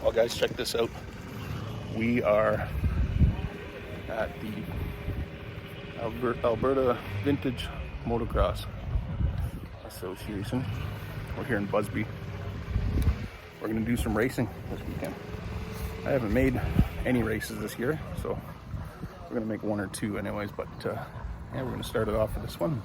Well guys, check this out. We are at the Alberta Vintage Motocross Association. We're here in Busby. We're gonna do some racing this weekend. I haven't made any races this year, so we're gonna make one or two anyways, but yeah, we're gonna start it off with this one.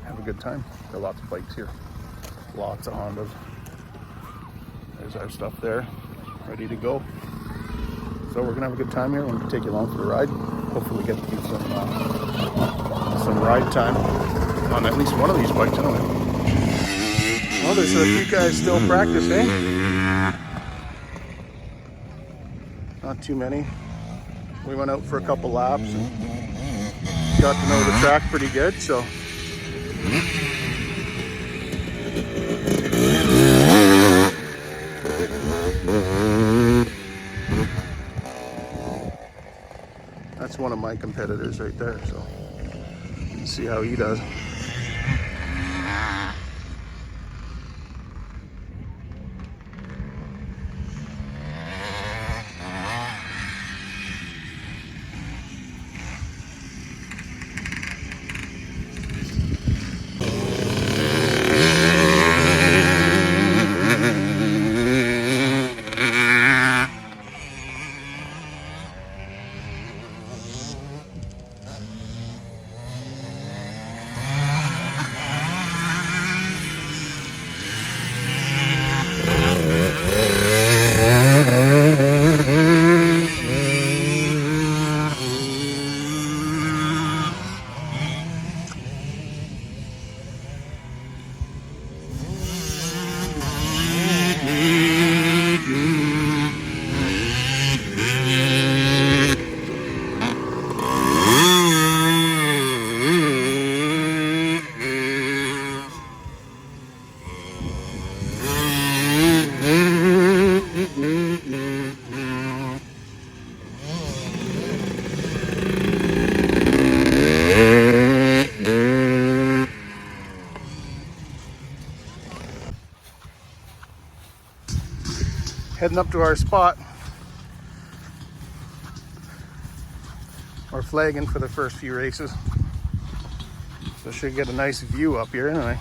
Have a good time. There are lots of bikes here. Lots of Hondas. There's our stuff there, ready to go. So we're gonna have a good time here. We're gonna take you along for the ride. Hopefully we get to do some ride time on at least one of these bikes anyway. Well, there's a few guys still practicing. Not too many. We went out for a couple laps and got to know the track pretty good, so. That's one of my competitors right there, so you can see how he does. Heading up to our spot. We're flagging for the first few races. So should get a nice view up here anyway.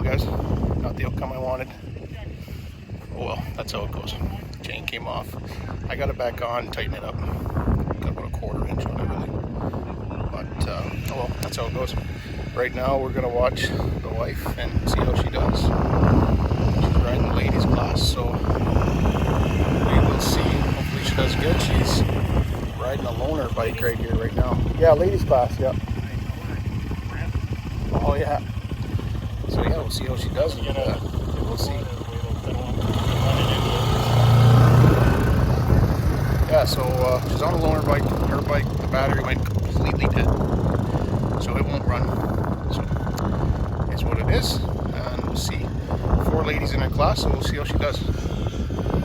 well, guys. Not the outcome I wanted. Oh well, that's how it goes. Chain came off. I got it back on, tighten it up. Got about a 1/4 inch on everything. But, oh well, that's how it goes. Right now, we're going to watch the wife and see how she does. She's riding the ladies class, so we will see. Hopefully she does good. She's riding a loaner bike right here, right now. Yeah, ladies class, yeah. Oh, yeah. So, yeah, we'll see how she does. And, we'll see. Yeah, so she's on a loaner bike. Her bike, the battery went completely dead. So it won't run. So it's what it is. And we'll see. 4 ladies in her class, so we'll see how she does.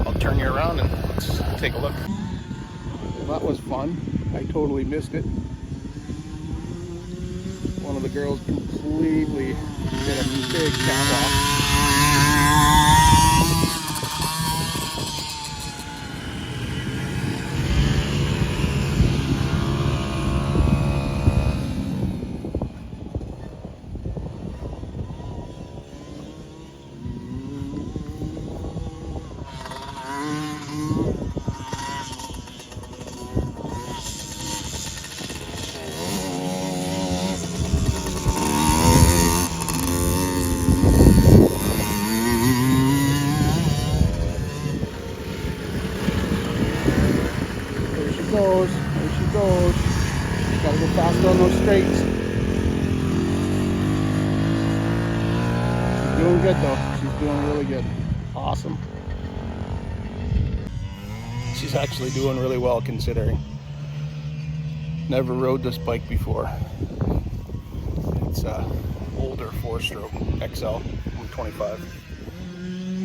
I'll turn you around and let's take a look. Well, that was fun. I totally missed it. One of the girls completely did a big catwalk. There she goes. Gotta go faster on those straights. She's doing good though. She's doing really good. Awesome. She's actually doing really well considering. Never rode this bike before. It's a older 4-stroke XL 125.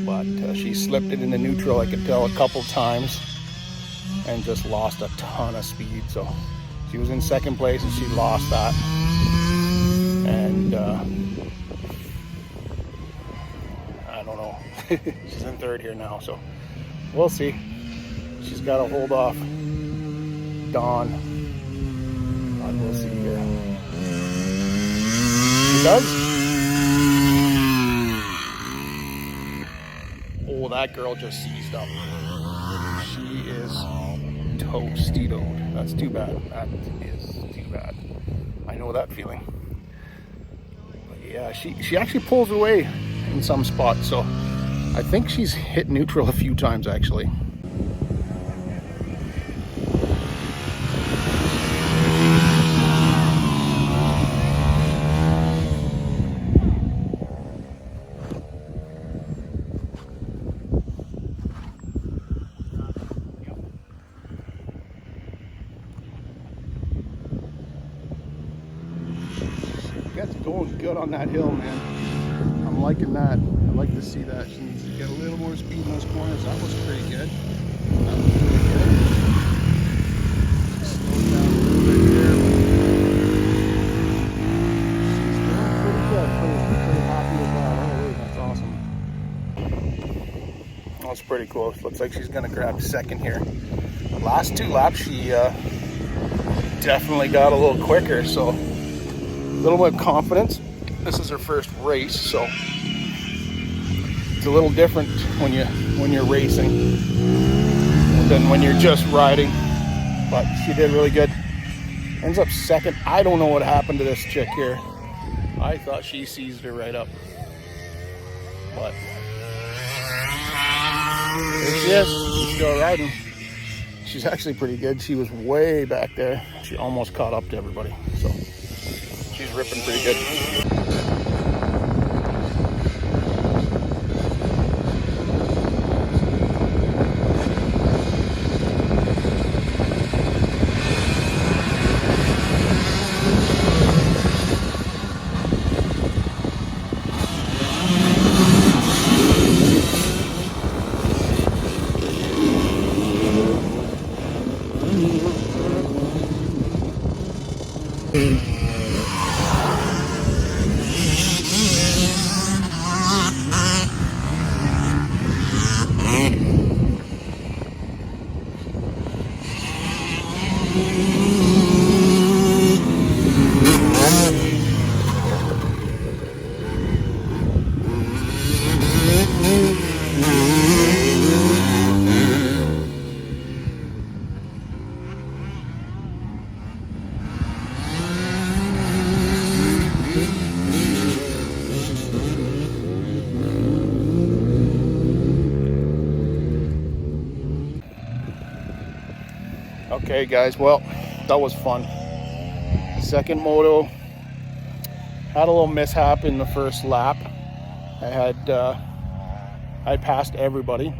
But she slipped it into neutral, I could tell, a couple times. And just lost a ton of speed. So she was in second place and she lost that. And I don't know. She's in third here now, so we'll see. She's got to hold off Dawn. But we'll see here. She does. Oh, that girl just seized up. She is toasty-toed. That's too bad. That is too bad. I know that feeling. But yeah, she actually pulls away in some spots, so I think she's hit neutral a few times actually. That's going good on that hill, man. I'm liking that. I'd like to see that. She needs to get a little more speed in those corners. That was pretty good. That was really good. Just slow down a little bit here. She's doing pretty good. Pretty happy with that. Oh, that's awesome. That's pretty close. Looks like she's going to grab second here. Last 2 laps, she definitely got a little quicker, so a little more confidence. This is her first race, so it's a little different when you're racing than when you're just riding. But she did really good. Ends up second. I don't know what happened to this chick here. I thought she seized her right up, but there she is. She's still riding. She's actually pretty good. She was way back there. She almost caught up to everybody, so she's ripping pretty good. Okay guys, well, that was fun. Second moto, had a little mishap in the first lap. I passed everybody,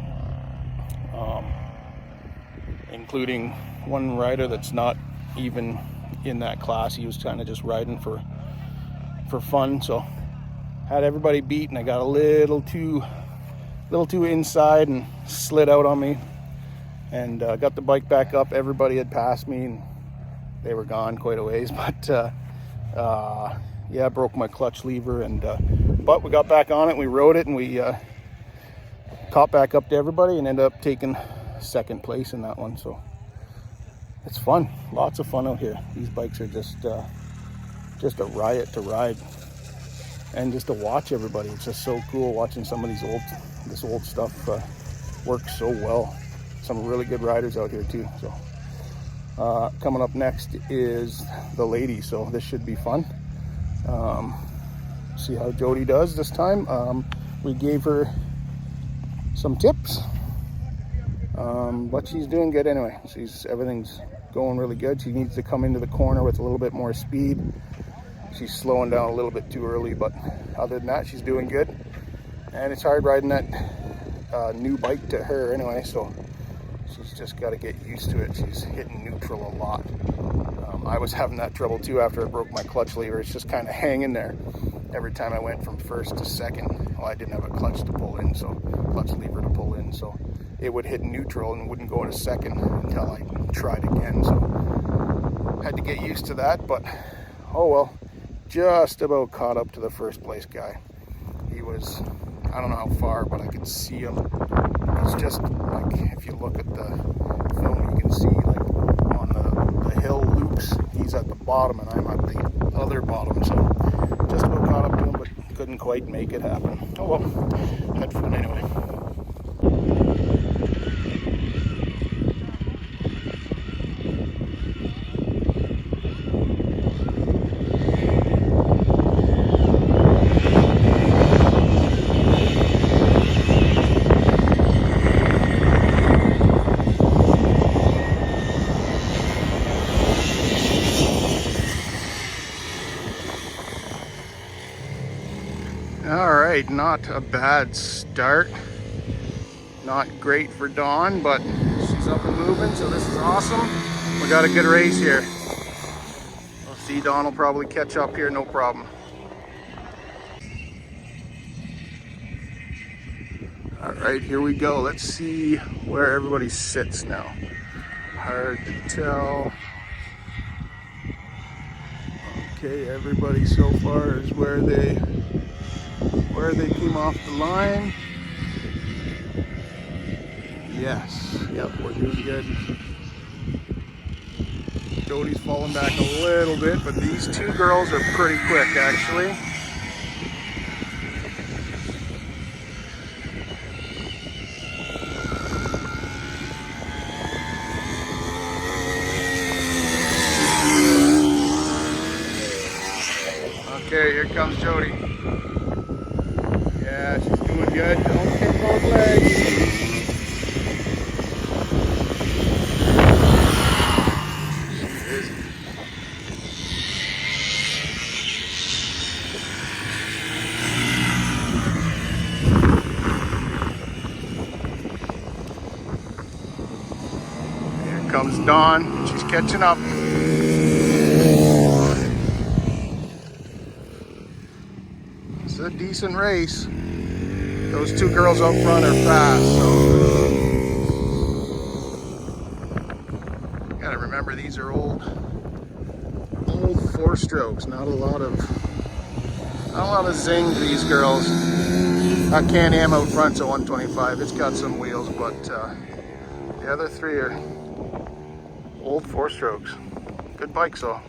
including one rider that's not even in that class. He was kind of just riding for fun, so had everybody beat, and I got a little too inside and slid out on me, and got the bike back up. Everybody had passed me and they were gone quite a ways, but yeah, I broke my clutch lever, and but we got back on it, we rode it, and we caught back up to everybody and ended up taking second place in that one. So it's fun, lots of fun out here. These bikes are just a riot to ride, and just to watch everybody. It's just so cool watching some of this old stuff work so well. Some really good riders out here too. So coming up next is the ladies, so this should be fun. See how Jodie does this time. We gave her some tips, but she's doing good anyway. Everything's going really good. She needs to come into the corner with a little bit more speed. She's slowing down a little bit too early, but other than that, she's doing good. And it's hard riding that new bike to her anyway, so she's just got to get used to it. She's hitting neutral a lot. I was having that trouble too after I broke my clutch lever. It's just kind of hanging there every time I went from first to second. Well, I didn't have a clutch lever to pull in, so it would hit neutral and wouldn't go into second until I tried again. So had to get used to that, but oh well. Just about caught up to the first place guy. He was, I don't know how far, but I could see him. He's just like, if you look at the film, you can see like on the hill loops, he's at the bottom and I'm at the other bottom. So just about caught up to him, but couldn't quite make it happen. Oh well, had fun anyway. Alright, not a bad start. Not great for Dawn, but she's up and moving, so this is awesome. We got a good race here. We'll see, Dawn will probably catch up here, no problem. Alright, here we go. Let's see where everybody sits now. Hard to tell. Okay, everybody so far is where they came off the line. Yes, yep, we're doing good. Jodie's falling back a little bit, but these two girls are pretty quick actually. Okay, here comes Jodie. Yeah, she's doing good. Don't kick those legs. She is. Here comes Dawn. She's catching up. It's a decent race. Those two girls up front are fast, so gotta remember these are old 4-strokes. Not a lot of zing to these girls. That Can-Am out front's a 125. It's got some wheels, but the other three are old 4-strokes. Good bikes though.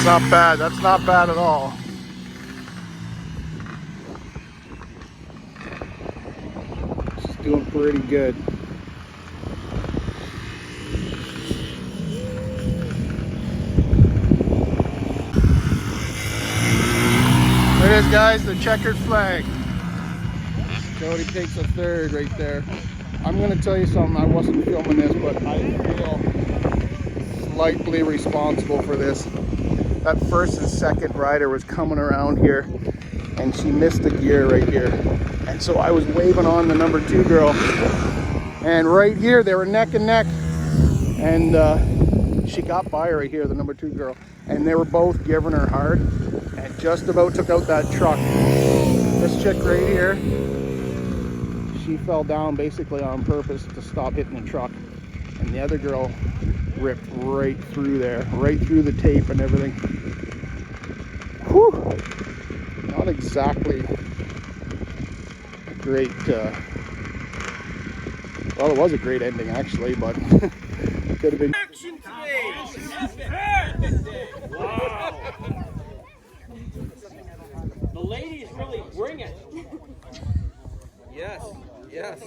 not bad. That's not bad at all. She's doing pretty good. There it is, guys, the checkered flag. Jodie takes a third right there. I'm going to tell you something. I wasn't filming this, but I feel slightly responsible for this. That first and second rider was coming around here, and she missed the gear right here. And so I was waving on the number 2 girl. And right here, they were neck and neck. And she got by right here, the number 2 girl. And they were both giving her hard. And just about took out that truck. This chick right here, she fell down basically on purpose to stop hitting the truck. And the other girl ripped right through there, right through the tape and everything. Whew! Not exactly a great, well, it was a great ending actually, but it could have been. Action today! Wow! The ladies really bring it. Yes, yes.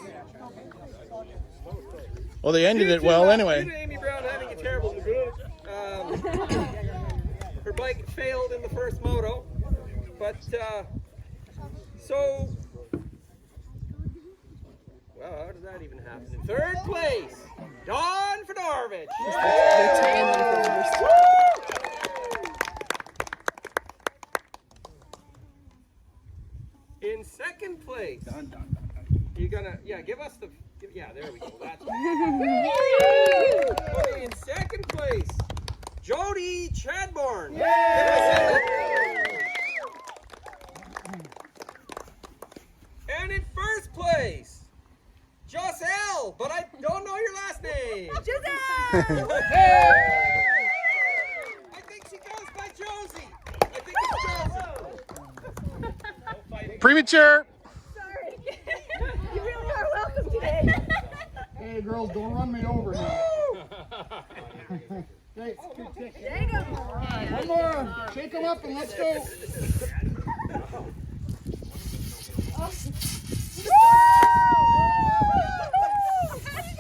Well, they ended it well anyway. Due to Amy Brown having a terrible her bike failed in the first moto, but so wow, how did that even happen? In third place, Dawn Fedorovich. They're tying them for first. In second place, you're gonna give us the there we go. That's okay, in second place, Jodie Chadbourne. And in first place, Joselle, but I don't know your last name. Joselle. I think she goes by Josie. I think it's Josie. Premature. Sorry. You really are welcome today. Hey girls, don't run me over now. Hey, There you go. one more. Shake them up and let's go.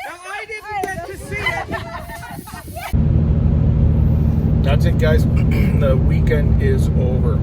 Now I didn't get to see it. That's it, guys. The weekend is over.